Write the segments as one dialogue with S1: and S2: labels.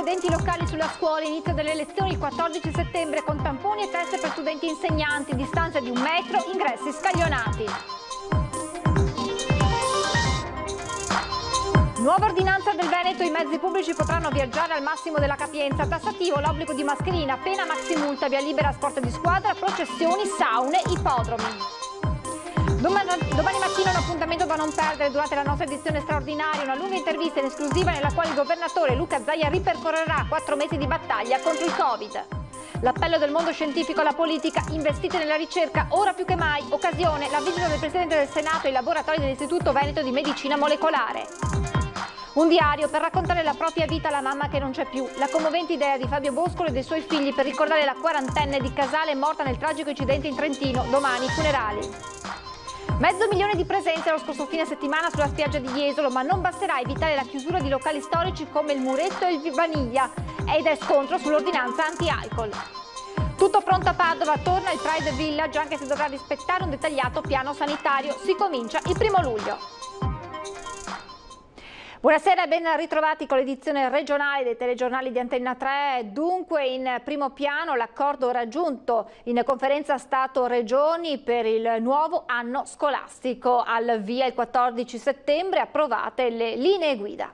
S1: enti locali sulla scuola, inizio delle lezioni il 14 settembre con tamponi e test per studenti e insegnanti, distanza di 1 metro, ingressi scaglionati. Nuova ordinanza del Veneto, i mezzi pubblici potranno viaggiare al massimo della capienza, tassativo l'obbligo di mascherina, pena maximulta, via libera sport di squadra, processioni, saune, ippodromi. Domani mattina un appuntamento da non perdere durante la nostra edizione straordinaria, una lunga intervista in esclusiva nella quale il governatore Luca Zaia ripercorrerà 4 mesi di battaglia contro il Covid. L'appello del mondo scientifico alla politica, investite nella ricerca, ora più che mai, occasione, la visita del Presidente del Senato ai laboratori dell'Istituto Veneto di Medicina Molecolare. Un diario per raccontare la propria vita alla mamma che non c'è più, la commovente idea di Fabio Boscolo e dei suoi figli per ricordare la quarantenne di Casale morta nel tragico incidente in Trentino, domani i funerali. 500.000 di presenze lo scorso fine settimana sulla spiaggia di Jesolo, ma non basterà evitare la chiusura di locali storici come il Muretto e il Vaniglia ed è scontro sull'ordinanza anti-alcol. Tutto pronto a Padova, torna il Pride Village anche se dovrà rispettare un dettagliato piano sanitario. Si comincia il 1° luglio. Buonasera e ben ritrovati con l'edizione regionale dei telegiornali di Antenna 3. Dunque in primo piano l'accordo raggiunto in conferenza Stato-Regioni per il nuovo anno scolastico. Al via il 14 settembre approvate le linee guida.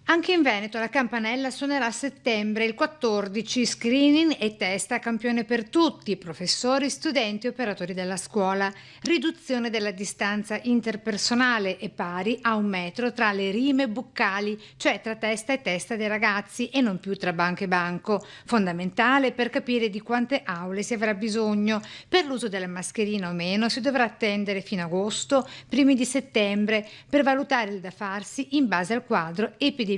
S2: Anche in Veneto la campanella suonerà a settembre, il 14, screening e test a campione per tutti, professori, studenti e operatori della scuola, riduzione della distanza interpersonale e pari a 1 metro tra le rime buccali, cioè tra testa e testa dei ragazzi e non più tra banco e banco, fondamentale per capire di quante aule si avrà bisogno. Per l'uso della mascherina o meno si dovrà attendere fino a agosto, primi di settembre, per valutare il da farsi in base al quadro epidemiologico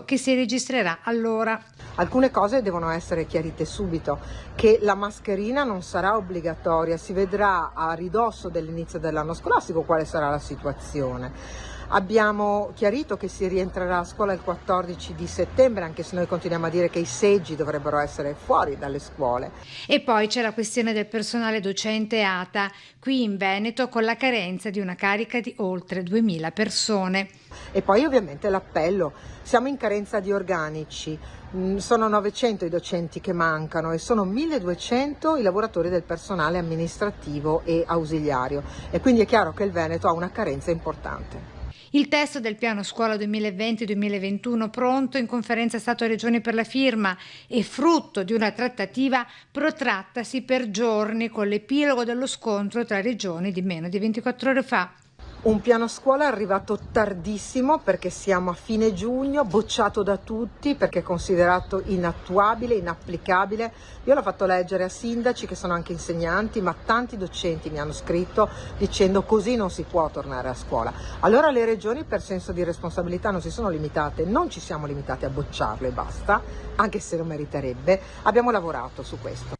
S2: che si registrerà allora.
S3: Alcune cose devono essere chiarite subito, che la mascherina non sarà obbligatoria, si vedrà a ridosso dell'inizio dell'anno scolastico quale sarà la situazione. Abbiamo chiarito che si rientrerà a scuola il 14 di settembre, anche se noi continuiamo a dire che i seggi dovrebbero essere fuori dalle scuole.
S2: E poi c'è la questione del personale docente ATA, qui in Veneto con la carenza di una carica di oltre 2.000 persone.
S3: E poi ovviamente l'appello, siamo in carenza di organici, sono 900 i docenti che mancano e sono 1.200 i lavoratori del personale amministrativo e ausiliario e quindi è chiaro che il Veneto ha una carenza importante.
S2: Il testo del piano scuola 2020-2021 pronto in conferenza Stato-Regioni per la firma e frutto di una trattativa protrattasi per giorni con l'epilogo dello scontro tra regioni di meno di 24 ore fa.
S3: Un piano scuola arrivato tardissimo perché siamo a fine giugno, bocciato da tutti perché è considerato inattuabile, inapplicabile. Io l'ho fatto leggere a sindaci che sono anche insegnanti, ma tanti docenti mi hanno scritto dicendo così non si può tornare a scuola. Allora le regioni per senso di responsabilità non si sono limitate, non ci siamo limitati a bocciarlo e basta, anche se lo meriterebbe, abbiamo lavorato su questo.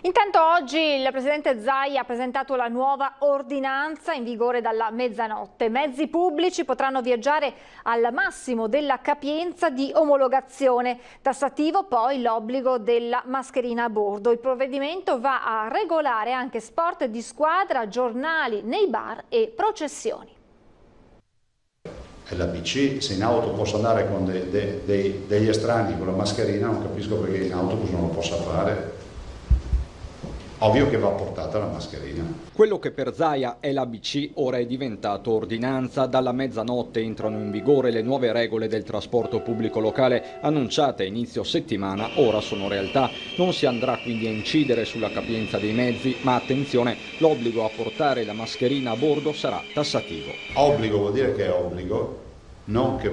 S1: Intanto oggi il Presidente Zaia ha presentato la nuova ordinanza in vigore dalla mezzanotte. Mezzi pubblici potranno viaggiare al massimo della capienza di omologazione. Tassativo poi l'obbligo della mascherina a bordo. Il provvedimento va a regolare anche sport di squadra, giornali nei bar e processioni.
S4: E la BC, se in auto posso andare con degli estranei con la mascherina, non capisco perché in autobus non lo possa fare. Ovvio che va portata la mascherina.
S5: Quello che per Zaia è l'ABC ora è diventato ordinanza. Dalla mezzanotte entrano in vigore le nuove regole del trasporto pubblico locale annunciate a inizio settimana, ora sono realtà. Non si andrà quindi a incidere sulla capienza dei mezzi, ma attenzione, l'obbligo a portare la mascherina a bordo sarà tassativo.
S4: Obbligo vuol dire che è obbligo, non che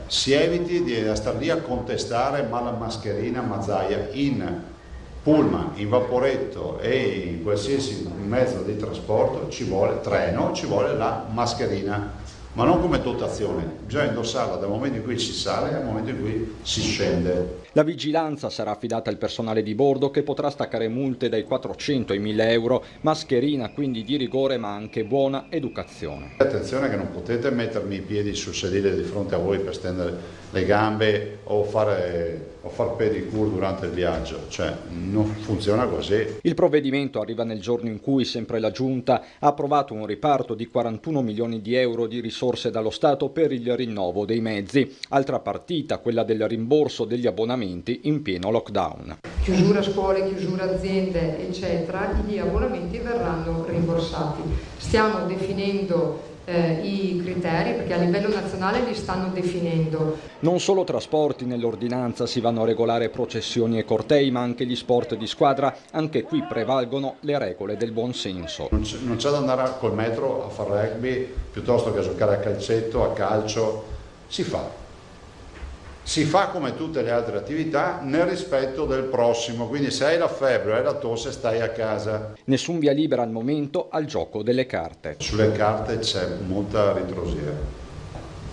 S4: si eviti di stare lì a contestare ma la mascherina, ma Zaia in pullman, in vaporetto e in qualsiasi mezzo di trasporto ci vuole treno, ci vuole la mascherina, ma non come dotazione, bisogna indossarla dal momento in cui si sale al momento in cui si scende.
S5: La vigilanza sarà affidata al personale di bordo che potrà staccare multe dai 400 ai 1.000 euro, mascherina quindi di rigore ma anche buona educazione.
S4: Attenzione che non potete mettermi i piedi sul sedile di fronte a voi per stendere le gambe o far pedicure durante il viaggio, non funziona così.
S5: Il provvedimento arriva nel giorno in cui sempre la Giunta ha approvato un riparto di 41 milioni di euro di risorse risorse dallo Stato per il rinnovo dei mezzi. Altra partita, quella del rimborso degli abbonamenti in pieno lockdown.
S6: Chiusura scuole, chiusura aziende, eccetera, gli abbonamenti verranno rimborsati. Stiamo definendo i criteri, perché a livello nazionale li stanno definendo.
S5: Non solo trasporti, nell'ordinanza si vanno a regolare processioni e cortei, ma anche gli sport di squadra. Anche qui prevalgono le regole del buon senso.
S4: Non c'è da andare col metro a fare rugby piuttosto che a giocare a calcetto, a calcio. Si fa come tutte le altre attività nel rispetto del prossimo, quindi se hai la febbre o hai la tosse stai a casa.
S5: Nessun via libera al momento al gioco delle carte.
S4: Sulle carte c'è molta ritrosia,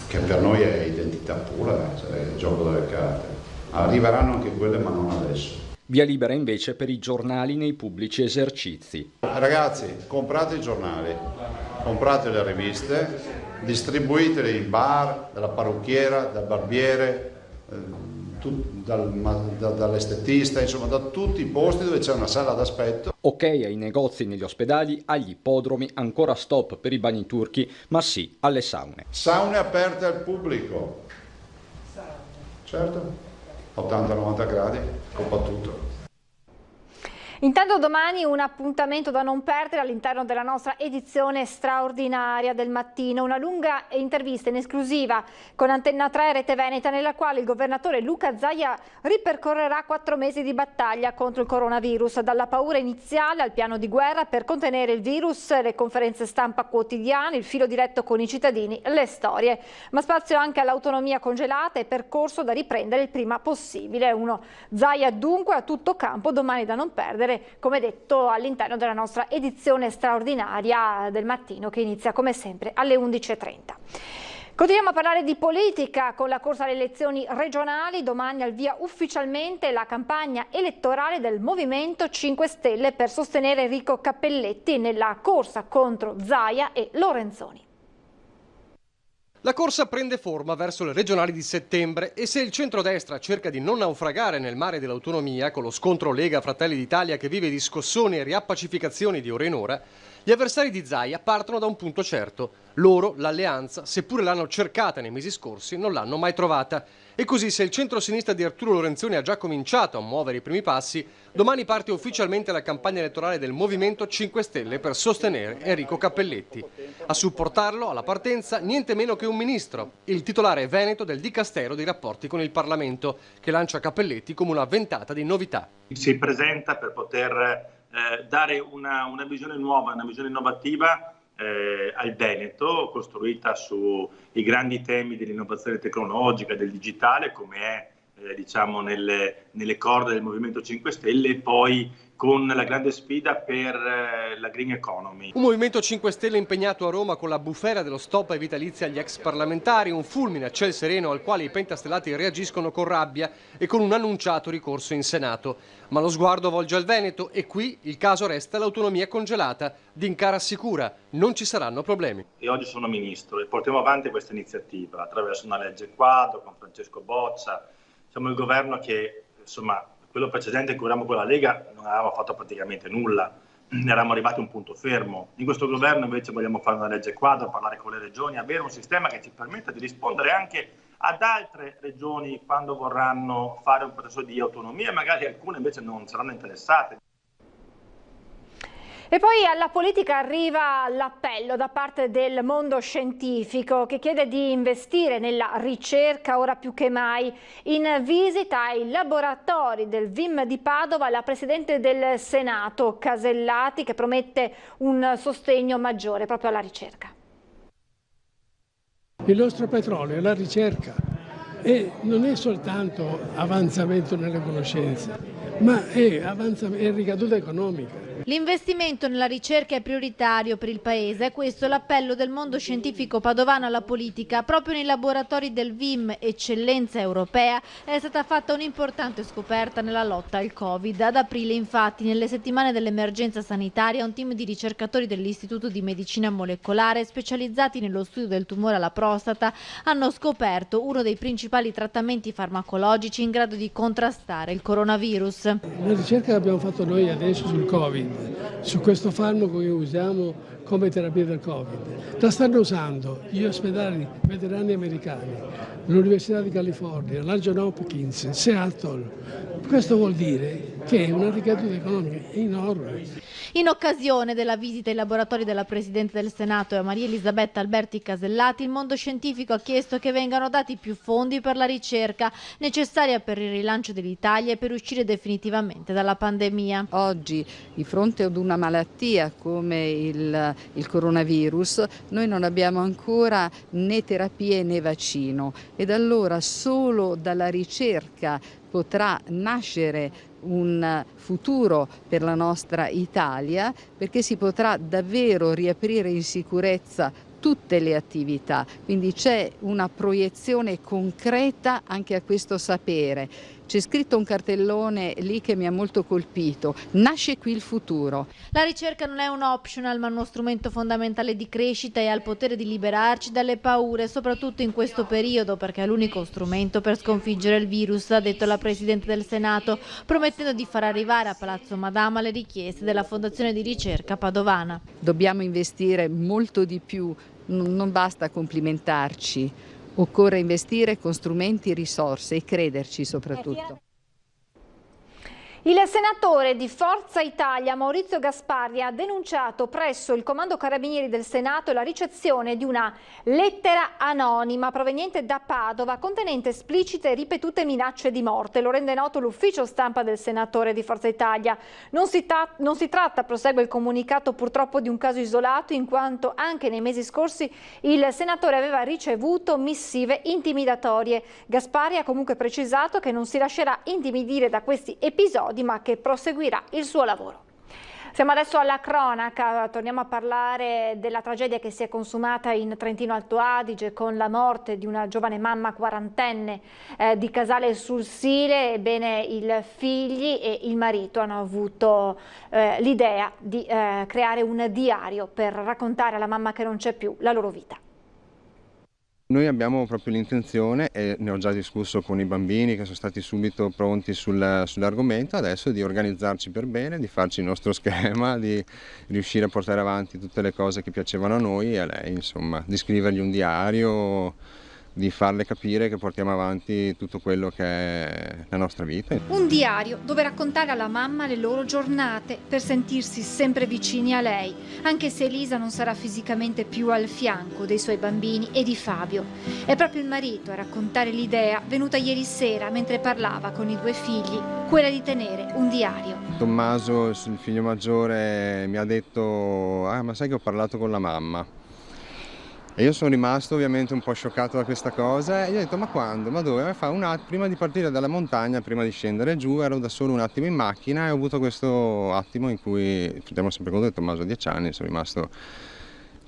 S4: che per noi è identità pura, cioè il gioco delle carte. Arriveranno anche quelle, ma non adesso.
S5: Via libera invece per i giornali nei pubblici esercizi.
S4: Ragazzi, comprate i giornali, comprate le riviste, distribuitele in bar, dalla parrucchiera, dal barbiere, dall'estetista, insomma da tutti i posti dove c'è una sala d'aspetto.
S5: Ok ai negozi negli ospedali, agli ippodromi, ancora stop per i bagni turchi, ma sì alle saune.
S4: Saune aperte al pubblico. Certo, 80-90 gradi, coppa tutto.
S1: Intanto domani un appuntamento da non perdere all'interno della nostra edizione straordinaria del mattino, una lunga intervista in esclusiva con Antenna 3 Rete Veneta, nella quale il governatore Luca Zaia ripercorrerà 4 mesi di battaglia contro il coronavirus, dalla paura iniziale al piano di guerra per contenere il virus, le conferenze stampa quotidiane, il filo diretto con i cittadini, le storie, ma spazio anche all'autonomia congelata e percorso da riprendere il prima possibile. Uno Zaia dunque a tutto campo domani da non perdere, come detto, all'interno della nostra edizione straordinaria del mattino, che inizia come sempre alle 11:30. Continuiamo a parlare di politica con la corsa alle elezioni regionali. Domani al via ufficialmente la campagna elettorale del Movimento 5 Stelle per sostenere Enrico Cappelletti nella corsa contro Zaia e Lorenzoni.
S7: La corsa prende forma verso le regionali di settembre e se il centrodestra cerca di non naufragare nel mare dell'autonomia con lo scontro Lega-Fratelli d'Italia che vive di scossoni e riappacificazioni di ora in ora, gli avversari di Zaia partono da un punto certo. Loro, l'alleanza, seppure l'hanno cercata nei mesi scorsi, non l'hanno mai trovata. E così, se il centro-sinistra di Arturo Lorenzoni ha già cominciato a muovere i primi passi, domani parte ufficialmente la campagna elettorale del Movimento 5 Stelle per sostenere Enrico Cappelletti. A supportarlo alla partenza niente meno che un ministro, il titolare veneto del Dicastero dei rapporti con il Parlamento, che lancia Cappelletti come una ventata di novità.
S8: Si presenta per poter dare una visione nuova, una visione innovativa al Veneto, costruita sui grandi temi dell'innovazione tecnologica, del digitale, come è diciamo nelle corde del Movimento 5 Stelle, e poi con la grande sfida per la green economy.
S7: Un Movimento 5 Stelle impegnato a Roma con la bufera dello stop ai vitalizi agli ex parlamentari, un fulmine a ciel sereno al quale i pentastellati reagiscono con rabbia e con un annunciato ricorso in Senato. Ma lo sguardo volge al Veneto e qui il caso resta l'autonomia congelata. D'Incara assicura, non ci saranno problemi.
S8: E oggi sono ministro e portiamo avanti questa iniziativa attraverso una legge quadro con Francesco Boccia. Siamo il governo che, insomma, quello precedente in cui eravamo con la Lega non avevamo fatto praticamente nulla, eravamo arrivati a un punto fermo. In questo governo invece vogliamo fare una legge quadro, parlare con le regioni, avere un sistema che ci permetta di rispondere anche ad altre regioni quando vorranno fare un processo di autonomia, magari alcune invece non saranno interessate.
S1: E poi alla politica arriva l'appello da parte del mondo scientifico che chiede di investire nella ricerca ora più che mai. In visita ai laboratori del VIM di Padova la Presidente del Senato Casellati, che promette un sostegno maggiore proprio alla ricerca.
S9: Il nostro petrolio è la ricerca e non è soltanto avanzamento nelle conoscenze, ma è ricaduta economica.
S10: L'investimento nella ricerca è prioritario per il Paese, questo è l'appello del mondo scientifico padovano alla politica. Proprio nei laboratori del VIM, eccellenza europea, è stata fatta un'importante scoperta nella lotta al Covid. Ad aprile, infatti, nelle settimane dell'emergenza sanitaria, un team di ricercatori dell'Istituto di Medicina Molecolare, specializzati nello studio del tumore alla prostata, hanno scoperto uno dei principali trattamenti farmacologici in grado di contrastare il coronavirus.
S9: La ricerca che abbiamo fatto noi adesso sul Covid, su questo farmaco che usiamo come terapia del Covid. La stanno usando gli ospedali veterani americani, l'Università di California, la Johns Hopkins, Seattle. Questo vuol dire che è una ricaduta economica enorme.
S10: In occasione della visita ai laboratori della Presidente del Senato Maria Elisabetta Alberti Casellati, il mondo scientifico ha chiesto che vengano dati più fondi per la ricerca necessaria per il rilancio dell'Italia e per uscire definitivamente dalla pandemia.
S11: Oggi, di fronte ad una malattia come il coronavirus, noi non abbiamo ancora né terapie né vaccino, ed allora solo dalla ricerca potrà nascere un futuro per la nostra Italia, perché si potrà davvero riaprire in sicurezza tutte le attività, quindi c'è una proiezione concreta anche a questo sapere. C'è scritto un cartellone lì che mi ha molto colpito: nasce qui il futuro.
S10: La ricerca non è un optional, ma uno strumento fondamentale di crescita e ha il potere di liberarci dalle paure, soprattutto in questo periodo, perché è l'unico strumento per sconfiggere il virus, ha detto la Presidente del Senato, promettendo di far arrivare a Palazzo Madama le richieste della Fondazione di Ricerca Padovana.
S11: Dobbiamo investire molto di più, non basta complimentarci. Occorre investire con strumenti e risorse e crederci soprattutto.
S1: Il senatore di Forza Italia Maurizio Gasparri ha denunciato presso il Comando Carabinieri del Senato la ricezione di una lettera anonima proveniente da Padova contenente esplicite e ripetute minacce di morte. Lo rende noto l'ufficio stampa del senatore di Forza Italia. Non si tratta, prosegue il comunicato, purtroppo di un caso isolato, in quanto anche nei mesi scorsi il senatore aveva ricevuto missive intimidatorie. Gasparri ha comunque precisato che non si lascerà intimidire da questi episodi, ma che proseguirà il suo lavoro. Siamo adesso alla cronaca, torniamo a parlare della tragedia che si è consumata in Trentino Alto Adige con la morte di una giovane mamma quarantenne di Casale sul Sile. Ebbene, i figli e il marito hanno avuto l'idea di creare un diario per raccontare alla mamma che non c'è più la loro vita.
S12: Noi abbiamo proprio l'intenzione, e ne ho già discusso con i bambini che sono stati subito pronti sull'argomento, adesso di organizzarci per bene, di farci il nostro schema, di riuscire a portare avanti tutte le cose che piacevano a noi e a lei, insomma, di scrivergli un diario, di farle capire che portiamo avanti tutto quello che è la nostra vita.
S2: Un diario dove raccontare alla mamma le loro giornate per sentirsi sempre vicini a lei, anche se Elisa non sarà fisicamente più al fianco dei suoi bambini e di Fabio. È proprio il marito a raccontare l'idea venuta ieri sera mentre parlava con i due figli, quella di tenere un diario.
S12: Tommaso, il figlio maggiore, mi ha detto: ah, ma sai che ho parlato con la mamma? E io sono rimasto ovviamente un po' scioccato da questa cosa e gli ho detto: ma quando? Ma dove? Prima di partire dalla montagna, prima di scendere giù, ero da solo un attimo in macchina e ho avuto questo attimo in cui, teniamo sempre conto che Tommaso ha 10 anni, sono rimasto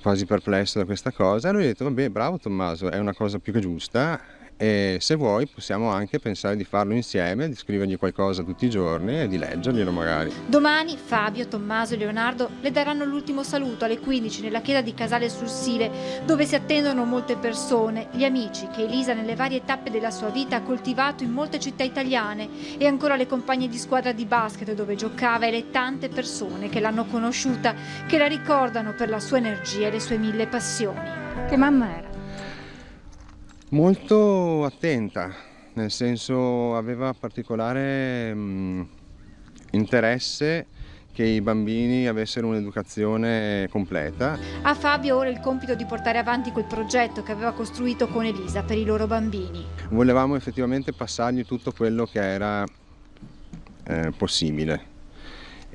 S12: quasi perplesso da questa cosa e lui ha detto: vabbè, bravo Tommaso, è una cosa più che giusta e se vuoi possiamo anche pensare di farlo insieme, di scrivergli qualcosa tutti i giorni e di leggerglielo magari.
S2: Domani Fabio, Tommaso e Leonardo le daranno l'ultimo saluto alle 15 nella chiesa di Casale sul Sile, dove si attendono molte persone, gli amici che Elisa nelle varie tappe della sua vita ha coltivato in molte città italiane e ancora le compagne di squadra di basket dove giocava e le tante persone che l'hanno conosciuta, che la ricordano per la sua energia e le sue 1000 passioni. Che mamma era?
S12: Molto attenta, nel senso aveva particolare interesse che i bambini avessero un'educazione completa.
S2: A Fabio ora il compito di portare avanti quel progetto che aveva costruito con Elisa per i loro bambini.
S12: Volevamo effettivamente passargli tutto quello che era possibile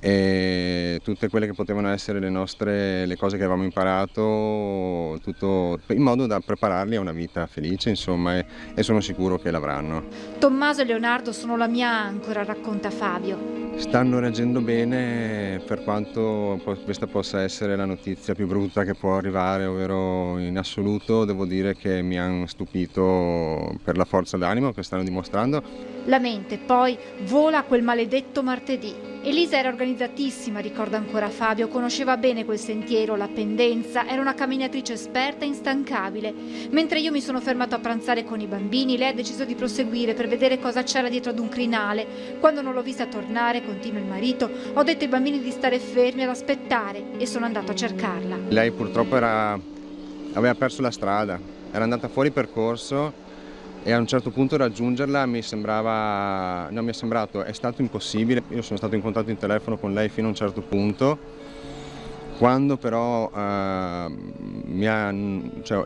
S12: e tutte quelle che potevano essere le cose che avevamo imparato, tutto in modo da prepararli a una vita felice, insomma, e sono sicuro che l'avranno.
S2: Tommaso e Leonardo sono la mia ancora, racconta Fabio.
S12: Stanno reagendo bene, per quanto questa possa essere la notizia più brutta che può arrivare, ovvero in assoluto devo dire che mi hanno stupito per la forza d'animo che stanno dimostrando.
S2: La mente poi vola quel maledetto martedì.
S10: Elisa era organizzatissima, ricorda ancora Fabio, conosceva bene quel sentiero, la pendenza, era una camminatrice esperta e instancabile. Mentre io mi sono fermato a pranzare con i bambini, lei ha deciso di proseguire per vedere cosa c'era dietro ad un crinale. Quando non l'ho vista tornare, continua il marito, ho detto ai bambini di stare fermi ad aspettare e sono andato a cercarla.
S12: Lei purtroppo aveva perso la strada, era andata fuori percorso e a un certo punto raggiungerla mi è sembrato, è stato impossibile. Io sono stato in contatto in telefono con lei fino a un certo punto, quando però c'è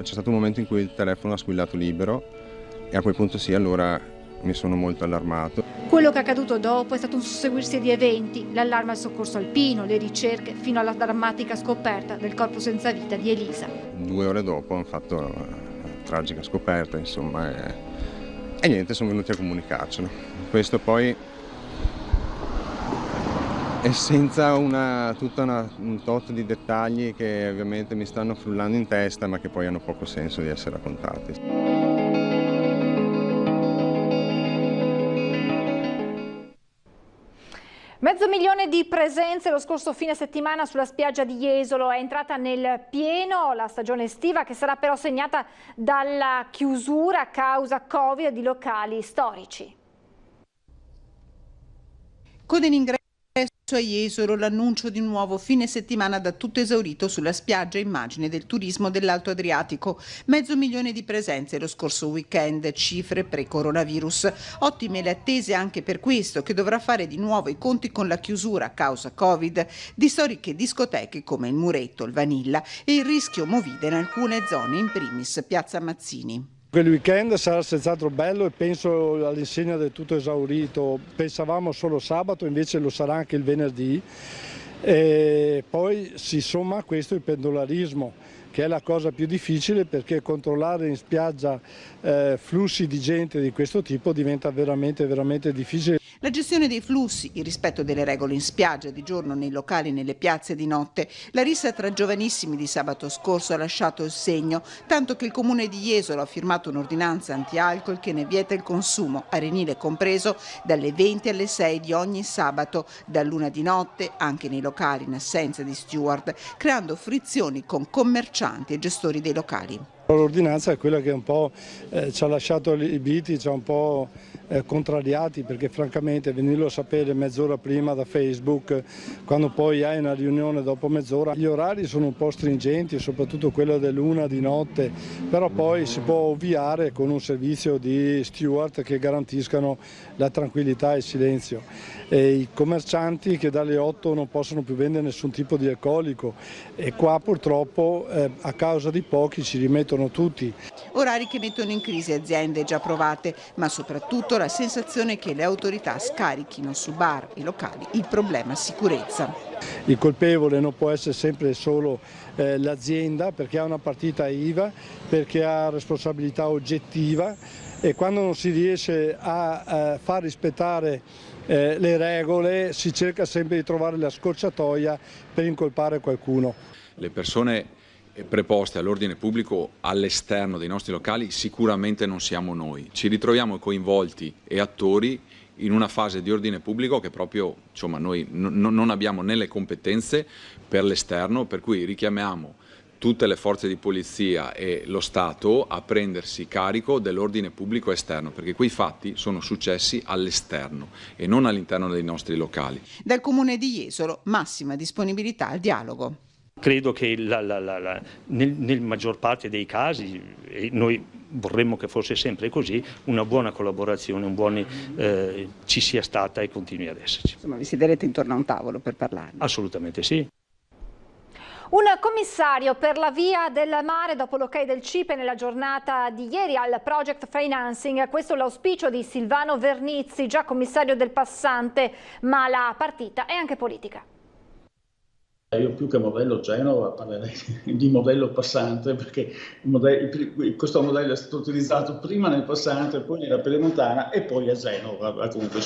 S12: stato un momento in cui il telefono ha squillato libero e a quel punto sì, allora mi sono molto allarmato.
S10: Quello che è accaduto dopo è stato un susseguirsi di eventi, l'allarme al soccorso alpino, le ricerche, fino alla drammatica scoperta del corpo senza vita di Elisa. 2 ore dopo hanno fatto una tragica scoperta, insomma, e niente, sono venuti a comunicarcelo. Questo poi è senza un tot di dettagli che ovviamente mi stanno frullando in testa, ma che poi hanno poco senso di essere raccontati.
S1: 500.000 di presenze lo scorso fine settimana sulla spiaggia di Jesolo. È entrata nel pieno la stagione estiva, che sarà però segnata dalla chiusura a causa Covid di locali storici.
S13: Con l'ingresso a Jesolo l'annuncio di un nuovo fine settimana da tutto esaurito sulla spiaggia immagine del turismo dell'Alto Adriatico. 500.000 di presenze lo scorso weekend, cifre pre-coronavirus. Ottime le attese anche per questo, che dovrà fare di nuovo i conti con la chiusura a causa Covid di storiche discoteche come il Muretto, il Vanilla e il rischio movida in alcune zone, in primis Piazza Mazzini.
S14: Il weekend sarà senz'altro bello e penso all'insegna del tutto esaurito. Pensavamo solo sabato, invece lo sarà anche il venerdì. E poi si somma a questo il pendolarismo, che è la cosa più difficile, perché controllare in spiaggia flussi di gente di questo tipo diventa veramente difficile.
S13: La gestione dei flussi, il rispetto delle regole in spiaggia, di giorno nei locali, nelle piazze di notte. La rissa tra giovanissimi di sabato scorso ha lasciato il segno, tanto che il comune di Jesolo ha firmato un'ordinanza anti-alcol che ne vieta il consumo, arenile compreso, dalle 20 alle 6 di ogni sabato, dall'1 di notte, anche nei locali in assenza di steward, creando frizioni con commercianti e gestori dei locali.
S14: L'ordinanza è quella che un po' ci ha lasciato i biti, ci ha un po' contrariati, perché francamente venirlo a sapere mezz'ora prima da Facebook, quando poi hai una riunione dopo mezz'ora, gli orari sono un po' stringenti, soprattutto quello dell'1 di notte, però poi si può ovviare con un servizio di steward che garantiscano la tranquillità e il silenzio. E i commercianti che dalle 8 non possono più vendere nessun tipo di alcolico, e qua purtroppo a causa di pochi ci rimettono tutti.
S13: Orari che mettono in crisi aziende già provate, ma soprattutto la sensazione che le autorità scarichino su bar e locali il problema sicurezza.
S14: Il colpevole non può essere sempre solo l'azienda, perché ha una partita IVA, perché ha responsabilità oggettiva, e quando non si riesce a far rispettare le regole si cerca sempre di trovare la scorciatoia per incolpare qualcuno.
S15: Le persone preposte all'ordine pubblico all'esterno dei nostri locali sicuramente non siamo noi. Ci ritroviamo coinvolti e attori in una fase di ordine pubblico che proprio noi non abbiamo né le competenze per l'esterno, per cui richiamiamo tutte le forze di polizia e lo Stato a prendersi carico dell'ordine pubblico esterno, perché quei fatti sono successi all'esterno e non all'interno dei nostri locali.
S13: Dal comune di Jesolo massima disponibilità al dialogo.
S16: Credo che nel maggior parte dei casi, e noi vorremmo che fosse sempre così, una buona collaborazione, ci sia stata e continui ad esserci.
S13: Insomma, vi siederete intorno a un tavolo per parlarne?
S16: Assolutamente sì.
S1: Un commissario per la via del mare dopo l'ok del CIPE nella giornata di ieri al Project Financing. Questo è l'auspicio di Silvano Vernizzi, già commissario del Passante, ma la partita è anche politica.
S17: Io più che modello Genova parlerei di modello Passante, perché questo modello è stato utilizzato prima nel Passante, poi nella Pedemontana e poi a Genova. Comunque,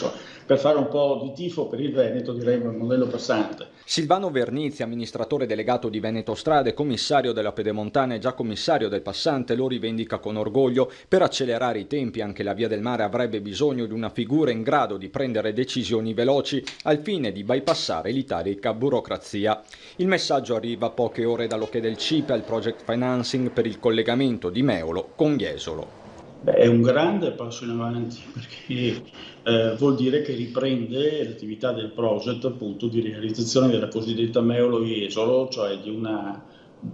S17: per fare un po' di tifo per il Veneto direi il modello Passante.
S5: Silvano Vernizzi, amministratore delegato di Veneto Strade, commissario della Pedemontana e già commissario del Passante, lo rivendica con orgoglio. Per accelerare i tempi anche la Via del Mare avrebbe bisogno di una figura in grado di prendere decisioni veloci al fine di bypassare l'italica burocrazia. Il messaggio arriva a poche ore dall'ok del CIPE al project financing per il collegamento di Meolo con Jesolo.
S17: È un grande passo in avanti perché vuol dire che riprende l'attività del project appunto di realizzazione della cosiddetta Meolo-Jesolo, cioè di una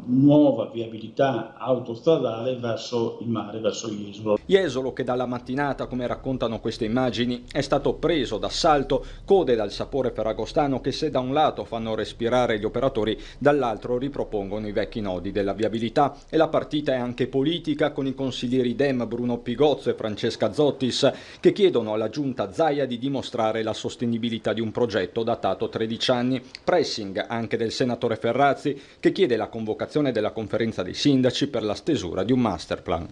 S17: nuova viabilità autostradale verso il mare, verso Jesolo.
S5: Jesolo che dalla mattinata, come raccontano queste immagini, è stato preso d'assalto, code dal sapore ferragostano che se da un lato fanno respirare gli operatori, dall'altro ripropongono i vecchi nodi della viabilità. E la partita è anche politica, con i consiglieri Dem Bruno Pigozzo e Francesca Zottis che chiedono alla giunta Zaia di dimostrare la sostenibilità di un progetto datato 13 anni. Pressing anche del senatore Ferrazzi che chiede la convocazione della conferenza dei sindaci per la stesura di un masterplan.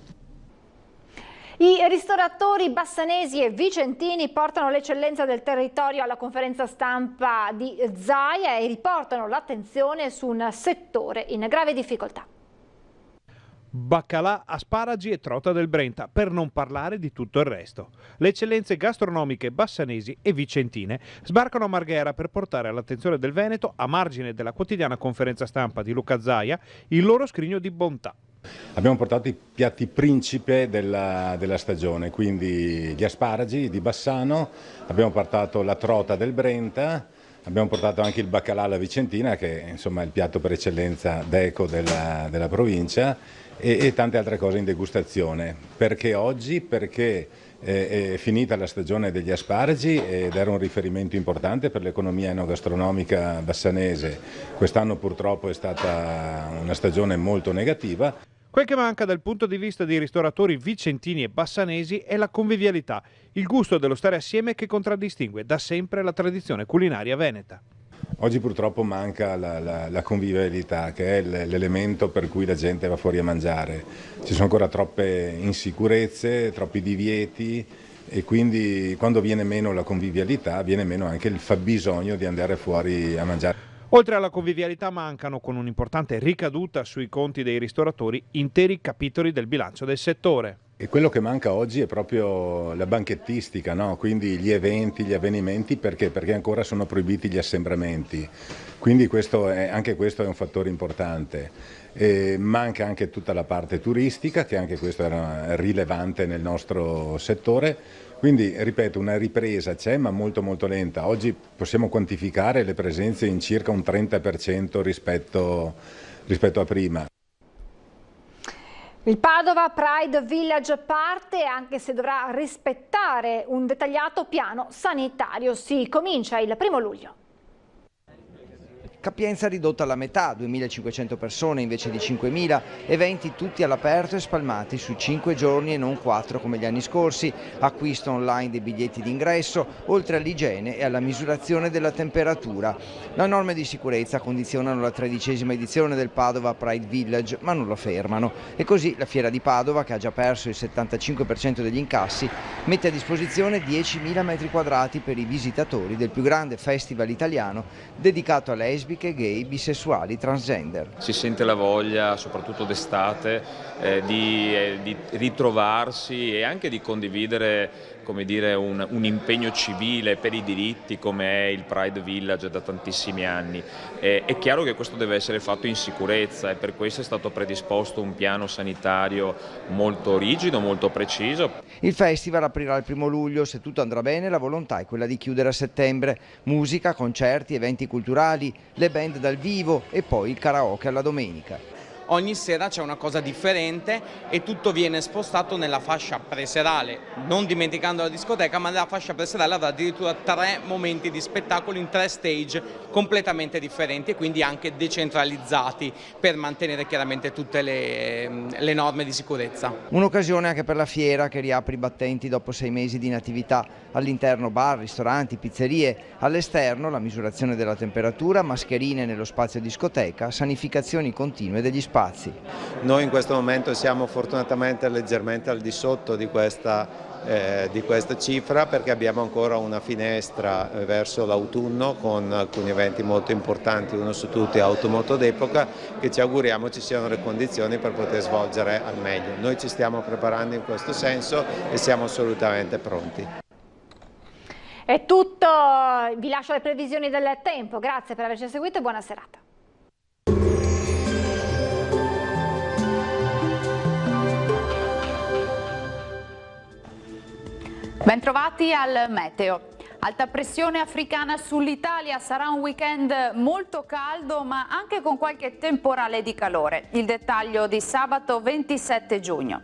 S1: I ristoratori bassanesi e vicentini portano l'eccellenza del territorio alla conferenza stampa di Zaia e riportano l'attenzione su un settore in grave difficoltà.
S18: Baccalà, asparagi e trota del Brenta, per non parlare di tutto il resto. Le eccellenze gastronomiche bassanesi e vicentine sbarcano a Marghera per portare all'attenzione del Veneto, a margine della quotidiana conferenza stampa di Luca Zaia, il loro scrigno di bontà.
S19: Abbiamo portato i piatti principe della stagione, quindi gli asparagi di Bassano, abbiamo portato la trota del Brenta, abbiamo portato anche il baccalà alla vicentina, che insomma è il piatto per eccellenza d'eco della provincia, e tante altre cose in degustazione. Perché oggi? Perché è finita la stagione degli asparagi ed era un riferimento importante per l'economia enogastronomica bassanese. Quest'anno purtroppo è stata una stagione molto negativa.
S18: Quel che manca dal punto di vista dei ristoratori vicentini e bassanesi è la convivialità, il gusto dello stare assieme che contraddistingue da sempre la tradizione culinaria veneta.
S19: Oggi purtroppo manca la convivialità, che è l'elemento per cui la gente va fuori a mangiare. Ci sono ancora troppe insicurezze, troppi divieti e quindi quando viene meno la convivialità viene meno anche il fabbisogno di andare fuori a mangiare.
S18: Oltre alla convivialità mancano, con un'importante ricaduta sui conti dei ristoratori, interi capitoli del bilancio del settore.
S19: E quello che manca oggi è proprio la banchettistica, no? Quindi gli eventi, gli avvenimenti, perché? Perché ancora sono proibiti gli assembramenti, quindi anche questo è un fattore importante. Manca anche tutta la parte turistica, che anche questo era rilevante nel nostro settore. Quindi, ripeto, una ripresa c'è, ma molto molto lenta. Oggi possiamo quantificare le presenze in circa un 30% rispetto a prima.
S1: Il Padova Pride Village parte, anche se dovrà rispettare un dettagliato piano sanitario. Si comincia il 1° luglio.
S20: Capienza ridotta alla metà, 2.500 persone invece di 5.000, eventi tutti all'aperto e spalmati su 5 giorni e non 4 come gli anni scorsi, acquisto online dei biglietti d'ingresso, oltre all'igiene e alla misurazione della temperatura. Le norme di sicurezza condizionano la 13ª edizione del Padova Pride Village, ma non lo fermano. E così la Fiera di Padova, che ha già perso il 75% degli incassi, mette a disposizione 10.000 metri quadrati per i visitatori del più grande festival italiano dedicato a lesbiche, gay, bisessuali, transgender.
S21: Si sente la voglia, soprattutto d'estate, di ritrovarsi e anche di condividere, come dire, un impegno civile per i diritti come è il Pride Village da tantissimi anni. È chiaro che questo deve essere fatto in sicurezza e per questo è stato predisposto un piano sanitario molto rigido, molto preciso.
S20: Il festival aprirà il 1° luglio, se tutto andrà bene la volontà è quella di chiudere a settembre. Musica, concerti, eventi culturali, le band dal vivo e poi il karaoke alla domenica.
S22: Ogni sera c'è una cosa differente e tutto viene spostato nella fascia preserale, non dimenticando la discoteca, ma nella fascia preserale avrà addirittura 3 momenti di spettacolo in 3 stage completamente differenti e quindi anche decentralizzati per mantenere chiaramente tutte le norme di sicurezza.
S20: Un'occasione anche per la fiera che riapre i battenti dopo 6 mesi di inattività. All'interno bar, ristoranti, pizzerie, all'esterno la misurazione della temperatura, mascherine nello spazio discoteca, sanificazioni continue degli spazi.
S23: Noi in questo momento siamo fortunatamente leggermente al di sotto di questa
S3: di questa cifra, perché abbiamo ancora una finestra verso l'autunno con alcuni eventi molto importanti, uno su tutti Automoto d'Epoca, che ci auguriamo ci siano le condizioni per poter svolgere al meglio. Noi ci stiamo preparando in questo senso e siamo assolutamente pronti.
S1: È tutto, vi lascio le previsioni del tempo, grazie per averci seguito e buona serata.
S6: Bentrovati al meteo. Alta pressione africana sull'Italia, sarà un weekend molto caldo ma anche con qualche temporale di calore. Il dettaglio di sabato 27 giugno.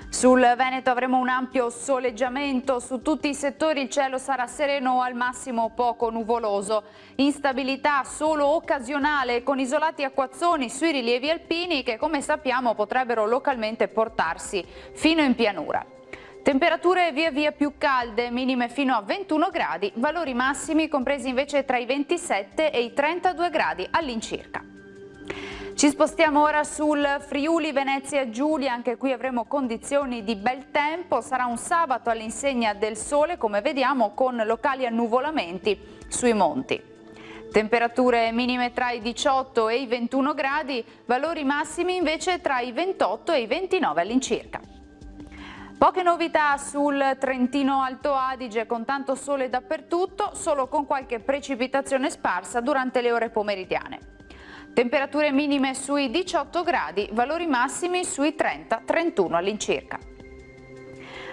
S6: Sul Veneto avremo un ampio soleggiamento, su tutti i settori il cielo sarà sereno o al massimo poco nuvoloso. Instabilità solo occasionale con isolati acquazzoni sui rilievi alpini che come sappiamo potrebbero localmente portarsi fino in pianura. Temperature via via più calde, minime fino a 21 gradi, valori massimi compresi invece tra i 27 e i 32 gradi all'incirca. Ci spostiamo ora sul Friuli Venezia Giulia, anche qui avremo condizioni di bel tempo, sarà un sabato all'insegna del sole come vediamo con locali annuvolamenti sui monti. Temperature minime tra i 18 e i 21 gradi, valori massimi invece tra i 28 e i 29 all'incirca. Poche novità sul Trentino Alto Adige con tanto sole dappertutto, solo con qualche precipitazione sparsa durante le ore pomeridiane. Temperature minime sui 18 gradi, valori massimi sui 30-31 all'incirca.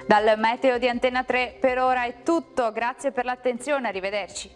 S6: Dal meteo di Antena 3 per ora è tutto, grazie per l'attenzione, arrivederci.